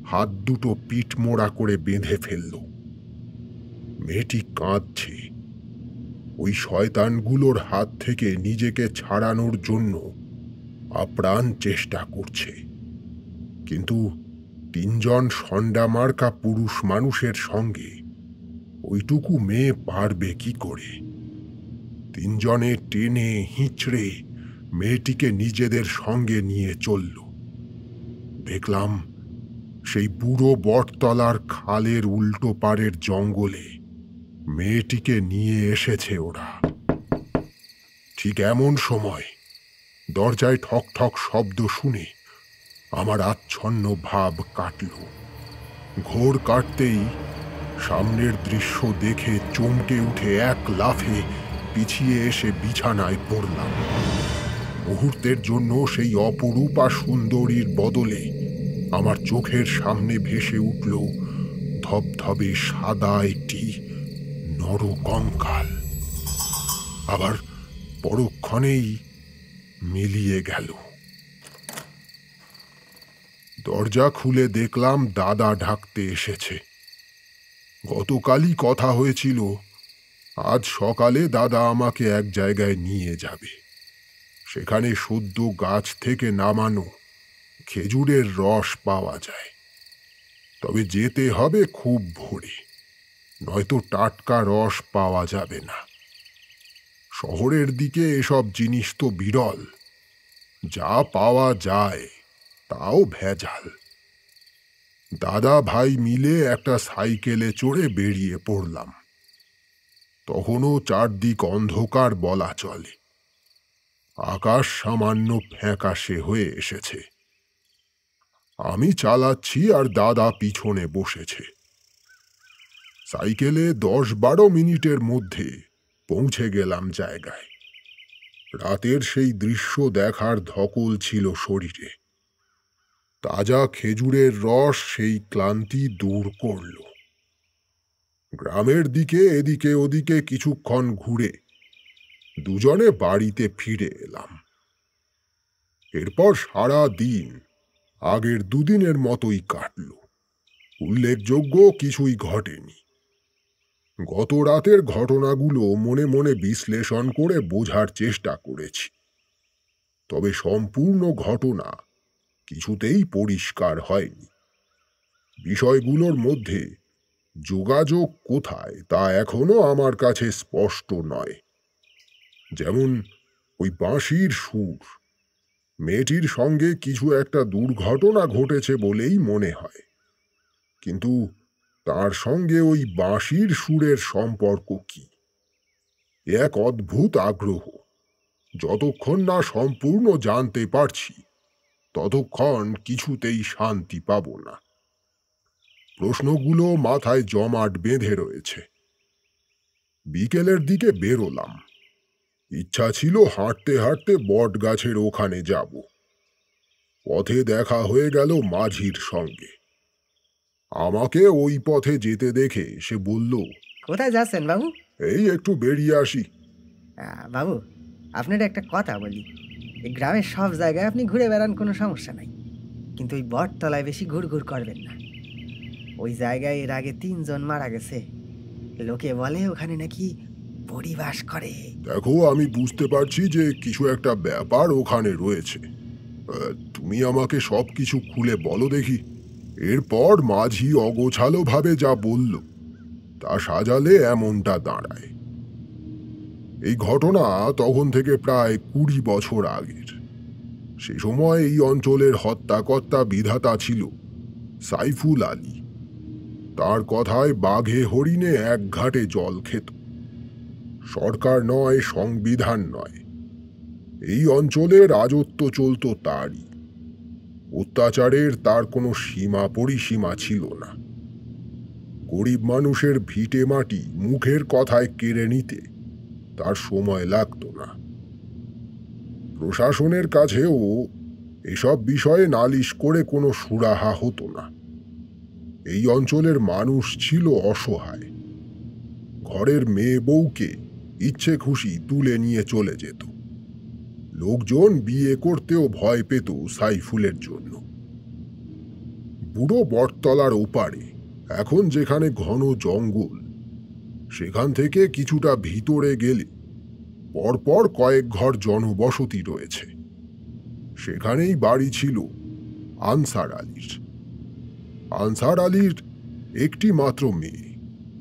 হাত দুটো পিঠ মোড়া করে বেঁধে ফেলল। মেয়েটি কাঁদছে। ওই শয়তানগুলোর হাত থেকে নিজেকে ছাড়ানোর জন্য আপ্রাণ চেষ্টা করছে, কিন্তু তিনজন সন্ডামার্কা পুরুষ মানুষের সঙ্গে ওইটুকু মেয়ে পারবে কি করে? তিনজনে টেনে হিঁচড়ে মেয়েটিকে নিজেদের সঙ্গে নিয়ে চলল। দেখলাম সেই বুড়ো বটতলার খালের উল্টো পারের জঙ্গলে মেয়েটিকে নিয়ে এসেছে ওরা। ঠিক এমন সময় দরজায় ঠক ঠক শব্দ শুনে আমার আচ্ছন্ন ভাব কাটল। ঘোর কাটতেই সামনের দৃশ্য দেখে চমকে উঠে এক লাফে পিছিয়ে এসে বিছানায় পড়লাম। মুহূর্তের জন্য সেই অপরূপা সুন্দরীর বদলে আমার চোখের সামনে ভেসে উঠল ধবধবে সাদা একটি নরকঙ্কাল। আবার পরক্ষণেই মিলিয়ে গেল। দরজা খুলে দেখলাম দাদা ঢাকতে এসেছে। গতকালই কথা হয়েছিল আজ সকালে দাদা আমাকে এক জায়গায় নিয়ে যাবে। সেখানে সদ্য গাছ থেকে নামানো খেজুরের রস পাওয়া যায়, তবে যেতে হবে খুব ভোরে, নয়তো টাটকা রস পাওয়া যাবে না। শহরের দিকে এসব জিনিস তো বিরল, যা পাওয়া যায় তাও ভেজাল। দাদা ভাই মিলে একটা সাইকেলে চড়ে বেরিয়ে পড়লাম। তখনও চারদিক অন্ধকার বলা চলে। আকাশ সামান্য ফ্যাকাশে হয়ে এসেছে। আমি চালাচ্ছি আর দাদা পিছনে বসেছে। সাইকেলে 10-12 মিনিটের মধ্যে পৌঁছে গেলাম জায়গায়। রাতের সেই দৃশ্য দেখার ধকল ছিল শরীরে। তাজা খেজুরের রস সেই ক্লান্তি দূর করল। গ্রামের দিকে এদিকে ওদিকে কিছুক্ষণ ঘুরে দুজনে বাড়িতে ফিরে এলাম। এরপর সারা দিন আগের দুদিনের মতোই কাটল। উল্লেখযোগ্য কিছুই ঘটেনি। গত রাতের ঘটনাগুলো মনে মনে বিশ্লেষণ করে বোঝার চেষ্টা করেছি, তবে সম্পূর্ণ ঘটনা কিছুতেই পরিষ্কার হয়নি। বিষয়গুলোর মধ্যে যোগাযোগ কোথায় তা এখনো আমার কাছে স্পষ্ট নয়। যেমন ওই বাঁশির সুর, মেয়েটির সঙ্গে কিছু একটা দুর্ঘটনা ঘটেছে বলেই মনে হয়, কিন্তু তার সঙ্গে ওই বাঁশির সুরের সম্পর্ক কি? এক অদ্ভুত আগ্রহ। যতক্ষণ না সম্পূর্ণ জানতে পারছি ততক্ষণ কিছুতেই শান্তি পাব না। প্রশ্নগুলো মাথায় জমাট বেঁধে রয়েছে। বিকেলের দিকে বেরোলাম। ইচ্ছা ছিল হাঁটতে হাঁটতে বট গাছের ওখানে যাব। পথে দেখা হয়ে গেল মাঝির সঙ্গে। আমাকে ওই পথে যেতে দেখে সে বলল, কোথায় যাচ্ছেন বাবু? এই একটু বেরিয়ে আসি। বাবু, আপনার একটা কথা বলি। এই গ্রামের সব জায়গায় আপনি ঘুরে বেড়ান, কোনো সমস্যা নাই, কিন্তু ওই বটতলায় বেশি ঘুরঘুর করবেন না। ওই জায়গায় এর আগে 3 জন মারা গেছে। লোকে বলে ওখানে নাকি পরিবাস করে। দেখো, আমি বুঝতে পারছি যে কিছু একটা ব্যাপার ওখানে রয়েছে। তুমি আমাকে সব কিছু খুলে বলো দেখি। এরপর মাঝি অগোছালো ভাবে যা বলল তা সাজালে এমনটা দাঁড়ায়। এই ঘটনা তখন থেকে প্রায় 20 বছর আগের। সে সময় এই অঞ্চলের হত্যাকর্তা বিধাতা ছিল সাইফুল আলী। তার কথায় বাঘে হরিণে এক ঘাটে জল খেত। সরকার নয়, সংবিধান নয়, এই অঞ্চলে রাজত্ব চলত তারই। অত্যাচারের তার কোনো সীমা পরিসীমা ছিল না। গরিব মানুষের ভিটে মাটি মুখের কথায় কেড়ে নিতে তার সময় লাগতো না। প্রশাসনের কাছেও এসব বিষয়ে নালিশ করে কোনো সুরাহা হতো না। এই অঞ্চলের মানুষ ছিল অসহায়। ঘরের মেয়ে বউকে ইচ্ছে খুশি তুলে নিয়ে চলে যেত। লোকজন বিয়ে করতেও ভয় পেত সাইফুলের জন্য। বুড়ো বটতলার ওপারে এখন যেখানে ঘন জঙ্গল, সেখান থেকে কিছুটা ভিতরে গেলে পরপর কয়েক ঘর জনবসতি রয়েছে। সেখানেই বাড়ি ছিল আনসার আলীর। আনসার আলীর একটি মাত্র মেয়ে,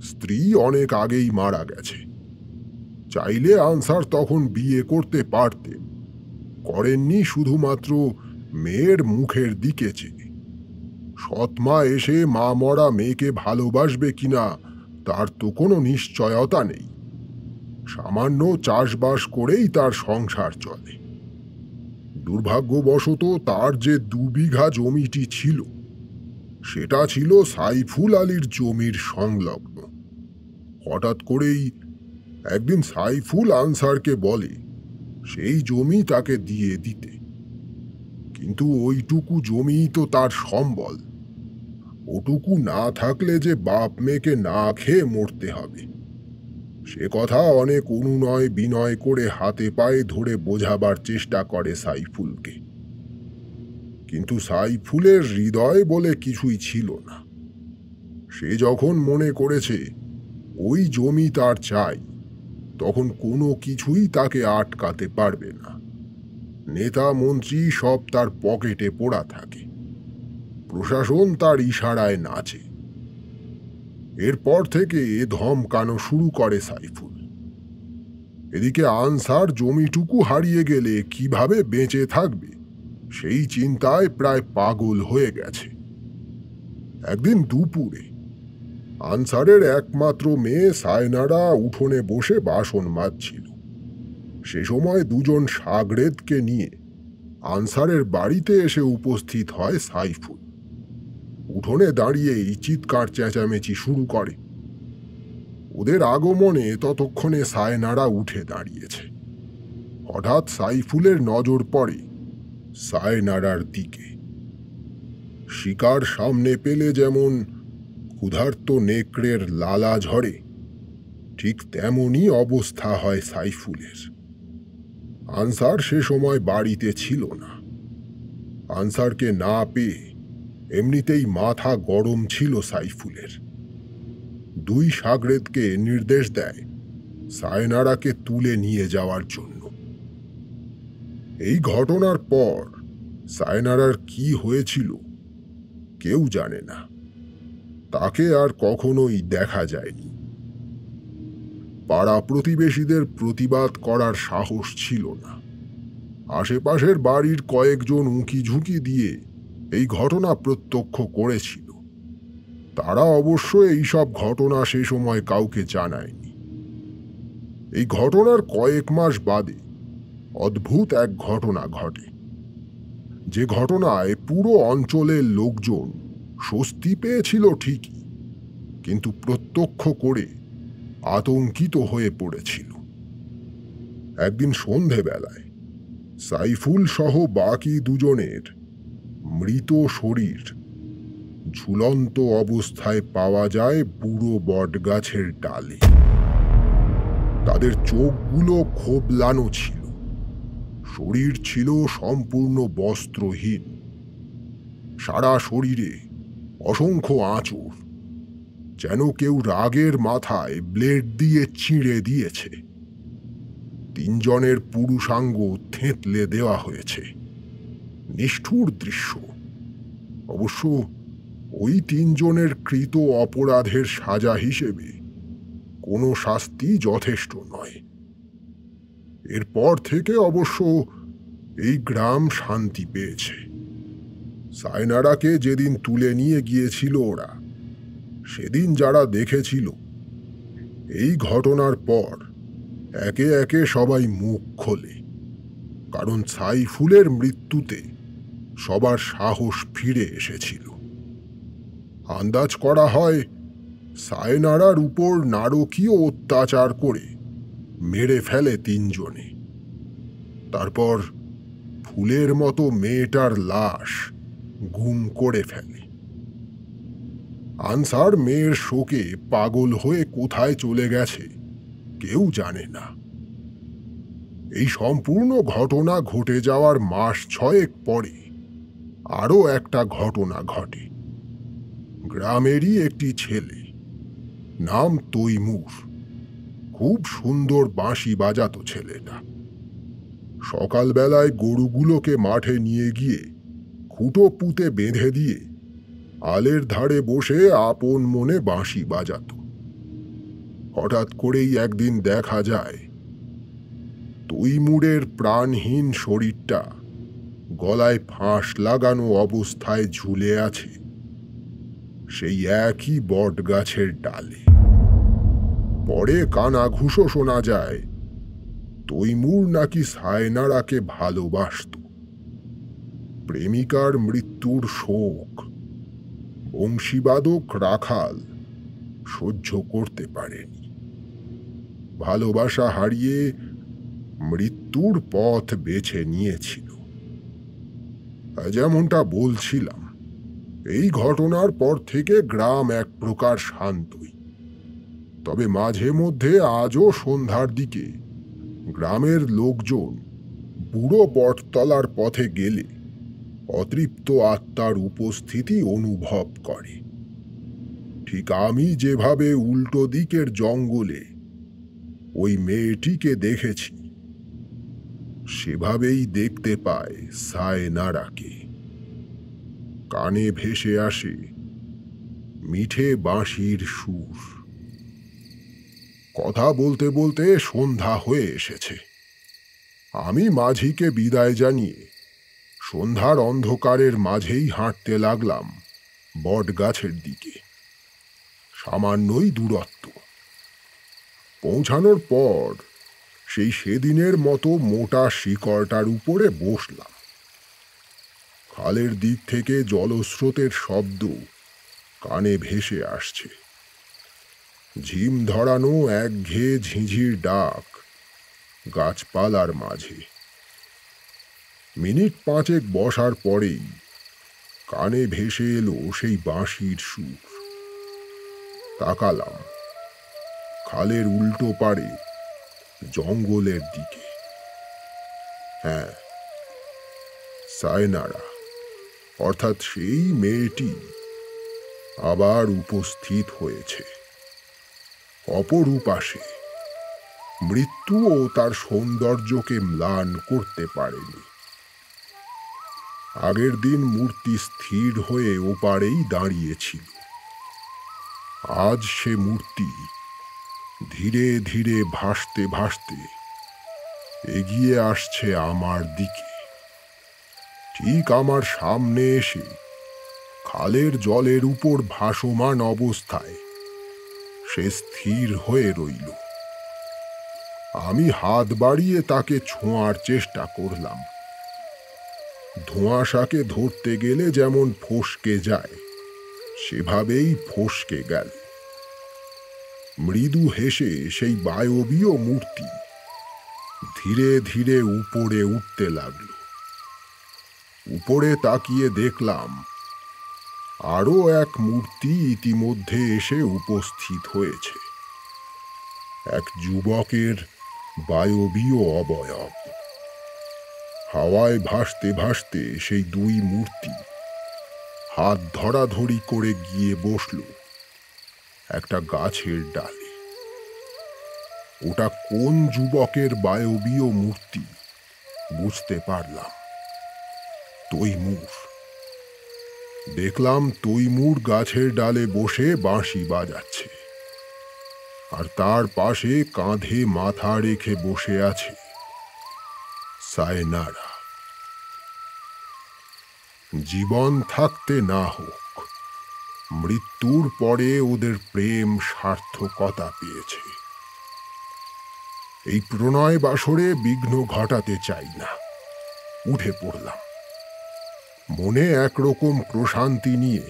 স্ত্রী অনেক আগেই মারা গেছে। চাইলে আনসার তখন বিয়ে করতে পারতেন, করেননি শুধুমাত্র মেয়ের মুখের দিকে চেয়ে। সৎমা এসে মা মরা মেয়েকে ভালোবাসবে কিনা তার তো কোনো নিশ্চয়তা নেই। সামান্য চাষবাস করেই তার সংসার চলে। দুর্ভাগ্যবশত তার যে 2 বিঘা জমিটি ছিল সেটা ছিল সাইফুল আলীর জমির সংলগ্ন। হঠাৎ করেই একদিন সাইফুল আনসারকে বলে সেই জমি তাকে দিয়ে দিতে। কিন্তু ওইটুকু জমিই তো তার সম্বল। ওটুকু না থাকলে যে বাপ মেয়েকে না খেয়ে মরতে হবে, সে কথা অনেক অনুনয় বিনয় করে হাতে পায়ে ধরে বোঝাবার চেষ্টা করে সাইফুলকে। কিন্তু সাইফুলের হৃদয় বলে কিছুই ছিল না। সে যখন মনে করেছে ওই জমি তার চাই, তখন কোনো কিছুই তাকে আটকাতে পারবে না। নেতা মন্ত্রী সব তার পকেটে পোড়া থাকে, প্রশাসন তার ইশারায় নাচে। এরপর থেকে ধমকানো শুরু করে সাইফুল। এদিকে আনসার জমিটুকু হারিয়ে গেলে কিভাবে বেঁচে থাকবে সেই চিন্তায় প্রায় পাগল হয়ে গেছে। একদিন দুপুরে আনসারের একমাত্র মেয়ে সায়নারা উঠোনে বসে বাসন মাজছিল। সে সময় দুজন সাগরেদকে নিয়ে আনসারের বাড়িতে এসে উপস্থিত হয় সাইফুল। উঠোনে দাঁড়িয়েই চিৎকার চেঁচামেচি শুরু করে। ওদের আগমনে ততক্ষণে সায়নারা উঠে দাঁড়িয়েছে। হঠাৎ সাইফুলের নজর পড়ে সায়নারার দিকে। শিকার সামনে পেলে যেমন ক্ষুধার্ত নেকড়ের লালা ঝরে, ঠিক তেমনই অবস্থা হয় সাইফুলের। আনসার সে সময় বাড়িতে ছিল না। আনসারকে না পেয়ে এমনিতেই মাথা গরম ছিল সাইফুলের। দুই সাগরেদকে নির্দেশ দেয় সায়নারাকে তুলে নিয়ে যাওয়ার জন্য। এই ঘটনার পর সায়নারার কি হয়েছিল কেউ জানে না। তাকে আর কখনোই দেখা যায়নি। পাড়া প্রতিবেশীদের প্রতিবাদ করার সাহস ছিল না। আশেপাশের বাড়ির কয়েকজন উঁকি ঝুঁকি দিয়ে এই ঘটনা প্রত্যক্ষ করেছিল। তারা অবশ্য এইসব ঘটনা সে সময় কাউকে জানায়নি। এই ঘটনার কয়েক মাস বাদে অদ্ভুত এক ঘটনা ঘটে, যে ঘটনায় পুরো অঞ্চলের লোকজন স্বস্তি পেয়েছিল ঠিকই, কিন্তু প্রত্যক্ষ করে আতঙ্কিত হয়ে পড়েছিল। একদিন সন্ধেবেলায় সাইফুল সহ বাকি দুজনের মৃত শরীর ঝুলন্ত অবস্থায় পাওয়া যায় বুড়ো বটগাছের ডালে। তাদের চোখগুলো খোবলানো ছিল, শরীর ছিল সম্পূর্ণ বস্ত্রহীন। সারা শরীরে অসংখ্য আঁচড়, যেন কেউ রাগের মাথায় ব্লেড দিয়ে চিঁড়ে দিয়েছে। তিনজনের পুরুষাঙ্গ থেঁতলে দেওয়া হয়েছে। নিষ্ঠুর দৃশ্য। অবশ্য ওই তিনজনের কৃত অপরাধের সাজা হিসেবে কোনো শাস্তি যথেষ্ট নয়। এরপর থেকে অবশ্য এই গ্রাম শান্তি পেয়েছে। সায়নারাকে যেদিন তুলে নিয়ে গিয়েছিল ওরা, সেদিন যারা দেখেছিল, এই ঘটনার পর একে একে সবাই মুখ খোলে। কারণ সাইফুলের মৃত্যুতে সবার সাহস ফিরে এসেছিল। আন্দাজ করা হয় সায়নারার উপর নারকীয় অত্যাচার করে মেরে ফেলে তিনজনে। তারপর ফুলের মতো মেয়েটার লাশ গুম করে ফেলে। আনসার মেয়ের শোকে পাগল হয়ে কোথায় চলে গেছে কেউ জানে না। এই সম্পূর্ণ ঘটনা ঘটে যাওয়ার মাস 6 পরে আরও একটা ঘটনা ঘটে। গ্রামেরই একটি ছেলে, নাম তৈমুর। খুব সুন্দর বাঁশি বাজাতো ছেলেটা। সকালবেলায় গরুগুলোকে মাঠে নিয়ে গিয়ে খুঁটো পুঁতে বেঁধে দিয়ে আলের ধারে বসে আপন মনে বাঁশি বাজাতো। হঠাৎ করেই একদিন দেখা যায় তৈমুরের প্রাণহীন শরীরটা গলায় ফাঁস লাগানো অবস্থায় ঝুলে আছে সেই একই বটগাছের ডালে। পরে কানাঘুষো শোনা যায় তৈমুর নাকি সায়নারাকে ভালোবাসত। প্রেমিকার মৃত্যুর শোক বংশীবাদক রাখাল সহ্য করতে পারেনি। ভালোবাসা হারিয়ে মৃত্যুর পথ বেছে নিয়েছিল। যেমনটা বলছিলাম, এই ঘটনার পর থেকে গ্রাম এক প্রকার শান্তই। তবে মাঝে মধ্যে আজও সন্ধ্যার দিকে গ্রামের লোকজন বুড়ো বটতলার পথে গেলে অতৃপ্ত আত্মার উপস্থিতি অনুভব করে। ঠিক আমি যেভাবে উল্টো দিকের জঙ্গলে ওই মেয়েটিকে দেখেছি, সেভাবেই দেখতে পায় সায়নারাকে। কানে ভেসে আসে মিঠে বাঁশির সুর। কথা বলতে বলতে সন্ধ্যা হয়ে এসেছে। আমি মাঝিকে বিদায় জানিয়ে সন্ধ্যার অন্ধকারের মাঝেই হাঁটতে লাগলাম বট গাছের দিকে। সামান্যই দূরত্ব। পৌঁছানোর পর সেদিনের মতো মোটা শিকড়টার উপরে বসলাম। খালের দিক থেকে জলস্রোতের শব্দ কানে ভেসে আসছে। ঝিম ধরানো একঘেয়ে ঝিঁঝির ডাক গাছপালার মাঝে। মিনিট পাঁচেক বসার পরেই কানে ভেসে এলো সেই বাঁশির সুর। তাকালাম খালের উল্টো পারে জঙ্গলের দিকে। হ্যাঁ, সায়নারা অর্থাৎ সেই মেয়েটি আবার উপস্থিত হয়েছে। অপরূপা সে। মৃত্যুও তার সৌন্দর্যকে ম্লান করতে পারেনি। আগের দিন মূর্তি স্থির হয়ে ওপারেই দাঁড়িয়েছিল। আজ সে মূর্তি ধীরে ধীরে ভাসতে ভাসতে এগিয়ে আসছে আমার দিকে। ঠিক আমার সামনে এসে খালের জলের উপর ভাসমান অবস্থায় সে স্থির হয়ে রইল। আমি হাত বাড়িয়ে তাকে ছোঁয়ার চেষ্টা করলাম। ধোঁয়াশাকে ধরতে গেলে যেমন ফসকে যায়, সেভাবেই ফসকে গেল। মৃদু হেসে সেই বায়বীয় মূর্তি ধীরে ধীরে উপরে উঠতে লাগল। উপরে তাকিয়ে দেখলাম আরো এক মূর্তি ইতিমধ্যে এসে উপস্থিত হয়েছে। এক যুবকের বায়বীয় অবয়ব। হাওয়ায় ভাসতে ভাসতে সেই দুই মূর্তি হাত ধরাধরি করে গিয়ে বসল একটা গাছের ডালে। ওটা কোন যুবকের বায়বীয় মূর্তি বুঝতে পারলাম। তৈমুর। দেখলাম তৈমুর গাছের ডালে বসে বাঁশি বাজাচ্ছে, আর তার পাশে কাঁধে মাথা রেখে বসে আছে সায়নারা। জীবন থাকতে না হোক, মৃত্যুর পরে ওদের প্রেম সার্থকতা পেয়েছে। এই প্রণয় বাসরে বিঘ্ন ঘটাতে চাই না। উঠে পড়লাম। মনে একরকম প্রশান্তি নিয়ে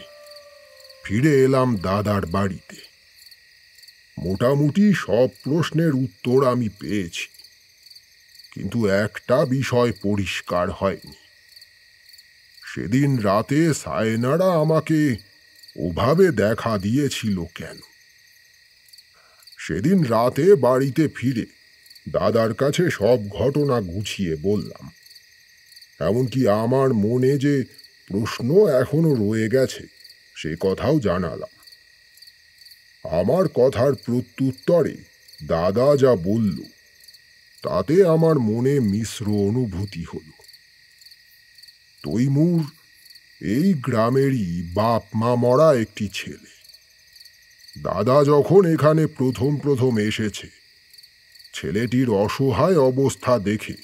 ফিরে এলাম দাদার বাড়িতে। মোটামুটি সব প্রশ্নের উত্তর আমি পেয়েছি, কিন্তু একটা বিষয় পরিষ্কার হয়নি। সেদিন রাতে সায়নারা আমাকে ওভাবে দেখা দিয়েছিল কেন? সেদিন রাতে বাড়িতে ফিরে দাদার কাছে সব ঘটনা গুছিয়ে বললাম। এমনকি আমার মনে যে প্রশ্ন এখনো রয়ে গেছে সে কথাও জানালাম। আমার কথার প্রত্যুত্তরে দাদা যা বলল তাতে আমার মনে মিশ্র অনুভূতি হল। তৈমুর এই গ্রামেরই বাপ মা মরা একটি ছেলে। দাদা যখন এখানে প্রথম প্রথম এসেছে, ছেলেটির অসহায় অবস্থা দেখে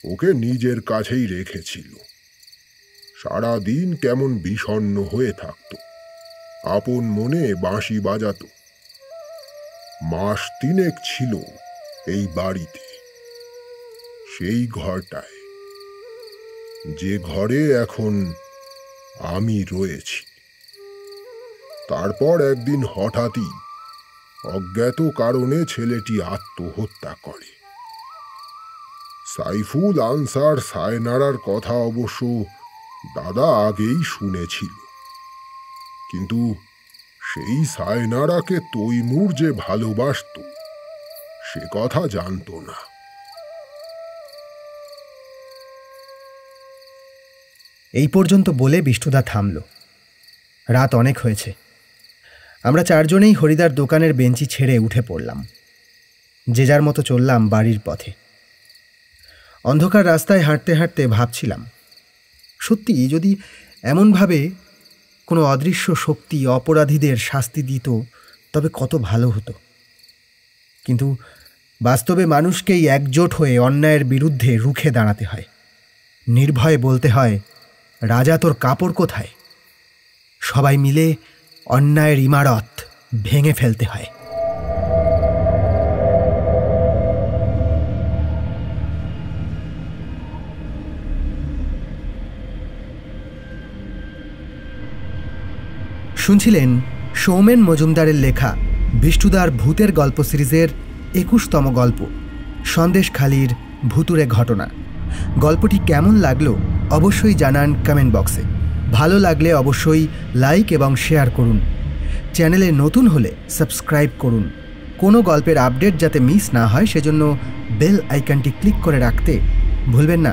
ওকে নিজের কাছেই রেখেছিল। সারা দিন কেমন বিষণ্ণ হয়ে থাকত, আপন মনে বাঁশি বাজাত। মাস তিনেক ছিল এই বাড়িতে, সেই ঘরটায়, যে ঘরে এখন আমি রয়েছি। তারপর একদিন হঠাৎই অজ্ঞাত কারণে ছেলেটি আত্মহত্যা করে। সাইফুল আনসার সায়নারার কথা অবশ্য দাদা আগেই শুনেছিল, কিন্তু সেই সায়নারাকে তৈমুর যে ভালোবাসত সে কথা জানতো না। এই পর্যন্ত বলে বিষ্ণুদা থামল। রাত অনেক হয়েছে। আমরা চারজনেই হরিদার দোকানের বেঞ্চি ছেড়ে উঠে পড়লাম। যে যার মতো চললাম বাড়ির পথে। অন্ধকার রাস্তায় হাঁটতে হাঁটতে ভাবছিলাম, সত্যি যদি এমনভাবে কোনো অদৃশ্য শক্তি অপরাধীদের শাস্তি দিত তবে কত ভালো হতো। কিন্তু বাস্তবে মানুষকেই একজোট হয়ে অন্যায়ের বিরুদ্ধে রুখে দাঁড়াতে হয়। নির্ভয়ে বলতে হয়, রাজা তোর কাপড় কোথায়? সবাই মিলে অন্যায়ের ইমারত ভেঙে ফেলতে হয়। শুনছিলেন সৌমেন মজুমদারের লেখা বিষ্ণুদার ভূতের গল্প সিরিজের ২১তম গল্প সন্দেশখালির ভুতুড়ে ঘটনা। গল্পটি কেমন লাগলো অবশ্যই জানান কমেন্ট বক্সে। ভালো লাগলে অবশ্যই লাইক এবং শেয়ার করুন। চ্যানেলে নতুন হলে সাবস্ক্রাইব করুন। কোনো গল্পের আপডেট যাতে মিস না হয় সেজন্য বেল আইকনটি ক্লিক করে রাখতে ভুলবেন না।